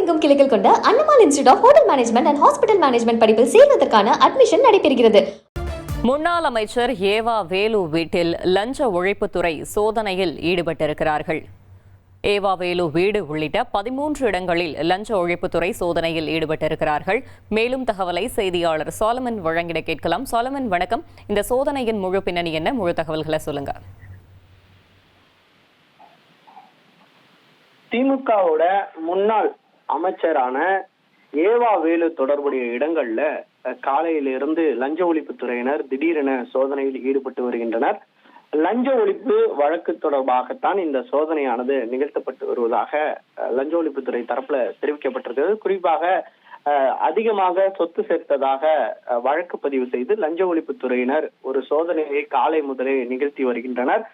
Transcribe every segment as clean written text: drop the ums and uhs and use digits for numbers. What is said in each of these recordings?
தமிழகமெங்கும் கிளைகள் கொண்ட அண்ணமால் institute of hotel management and hospital management படிப்பில் சேர்வதற்கான அட்மிஷன் நடைபெறுகிறது. முன்னாள் அமைச்சர் ஏவா வேலு வீட்டில் லஞ்ச ஒழிப்புத்துறை சோதனையில் ஈடுபட்டிருக்கிறார்கள். ஏவா வேலு வீடு உள்ளிட்ட 13 இடங்களில் லஞ்ச ஒழிப்புத்துறை சோதனையில் ஈடுபட்டிருக்கிறார்கள். மேலும் தகவலை செய்தியாளர் சாலமன் வழங்கிட கேட்கலாம். சாலமன், வணக்கம். இந்த சோதனையின் முழு பின்னணி என்ன? முழு தகவல்களை சொல்லுங்க. திமுகவோட முன்னாள் அமைச்சரான ஏவா வேலு தொடர்புடைய இடங்கள்ல காலையிலிருந்து லஞ்ச ஒழிப்புத்துறையினர் திடீரென சோதனையில் ஈடுபட்டு வருகின்றனர். லஞ்ச ஒழிப்பு வழக்கு தொடர்பாகத்தான் இந்த சோதனையானது நிகழ்த்தப்பட்டு வருவதாக லஞ்ச ஒழிப்புத்துறை தரப்புல தெரிவிக்கப்பட்டிருக்கிறது. குறிப்பாக அதிகமாக சொத்து சேர்த்ததாக வழக்கு பதிவு செய்து லஞ்ச ஒழிப்புத்துறையினர் ஒரு சோதனையை காலை முதலே நிகழ்த்தி வருகின்றனர்.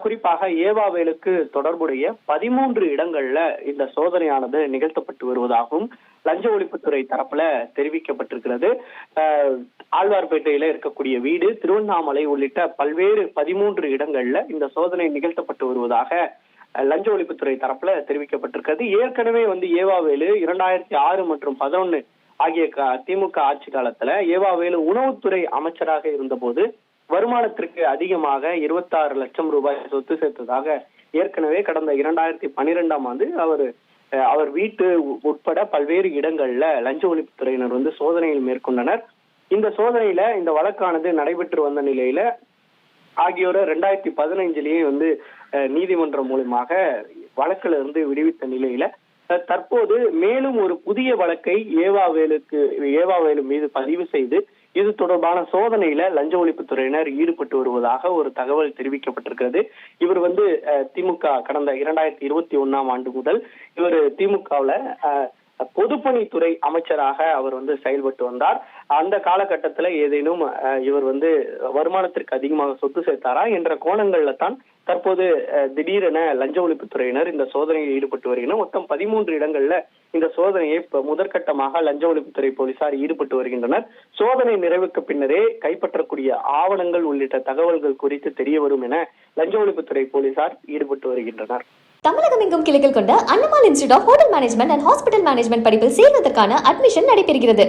குறிப்பாக ஏவாவேலுக்கு தொடர்புடைய 13 இடங்கள்ல இந்த சோதனையானது நிகழ்த்தப்பட்டு வருவதாகவும் லஞ்ச ஒழிப்புத்துறை தரப்புல தெரிவிக்கப்பட்டிருக்கிறது. ஆழ்வார்பேட்டையில இருக்கக்கூடிய வீடு, திருவண்ணாமலை உள்ளிட்ட பல்வேறு 13 இடங்கள்ல இந்த சோதனை நிகழ்த்தப்பட்டு வருவதாக லஞ்ச ஒழிப்புத்துறை தரப்புல தெரிவிக்கப்பட்டிருக்கிறது. ஏற்கனவே ஏவாவேலு 2006 மற்றும் 2011 ஆகிய திமுக ஆட்சி காலத்துல ஏவாவேலு உணவுத்துறை அமைச்சராக இருந்த போது வருமானத்திற்கு அதிகமாக 26 லட்சம் ரூபாய் சொத்து சேர்த்ததாக ஏற்கனவே கடந்த 2012ஆம் ஆண்டு அவர் வீட்டு உட்பட பல்வேறு இடங்கள்ல லஞ்ச ஒழிப்புத்துறையினர் சோதனையில் மேற்கொண்டனர். இந்த சோதனையில இந்த வழக்கானது நடைபெற்று வந்த நிலையில ஆகியோரை 2015 நீதிமன்றம் மூலமாக வழக்குல இருந்து விடுவித்த நிலையில தற்போது மேலும் ஒரு புதிய வழக்கை ஏவாவேலு மீது பதிவு செய்து இது தொடர்பான சோதனையில லஞ்ச ஒழிப்புத்துறையினர் ஈடுபட்டு வருவதாக ஒரு தகவல் தெரிவிக்கப்பட்டிருக்கிறது. இவர் திமுக கடந்த 2021ஆம் ஆண்டு முதல் இவர் திமுகவுல பொதுப்பணித்துறை அமைச்சராக அவர் செயல்பட்டு வந்தார். அந்த காலகட்டத்துல ஏதேனும் இவர் வருமானத்திற்கு அதிகமாக சொத்து சேர்த்தாரா என்ற கோணங்கள்ல தான் தற்போது திடீரென லஞ்ச ஒழிப்புத்துறையினர் இந்த சோதனையில் ஈடுபட்டு வருகின்றனர். மொத்தம் 13 இடங்கள்ல இந்த சோதனையை முதற்கட்டமாக லஞ்ச ஒழிப்புத்துறை போலீசார் ஈடுபட்டு வருகின்றனர். சோதனை நிறைவுக்கு பின்னரே கைப்பற்றக்கூடிய ஆவணங்கள் உள்ளிட்ட தகவல்கள் குறித்து தெரிய வரும் என லஞ்ச ஒழிப்புத்துறை போலீசார் ஈடுபட்டு வருகின்றனர். தமிழகமெங்கும் கிளைகள் கொண்ட அண்ணமால் institute of hotel management and hospital management படிப்பில் சேர்வதற்கான அட்மிஷன் நடைபெறுகிறது.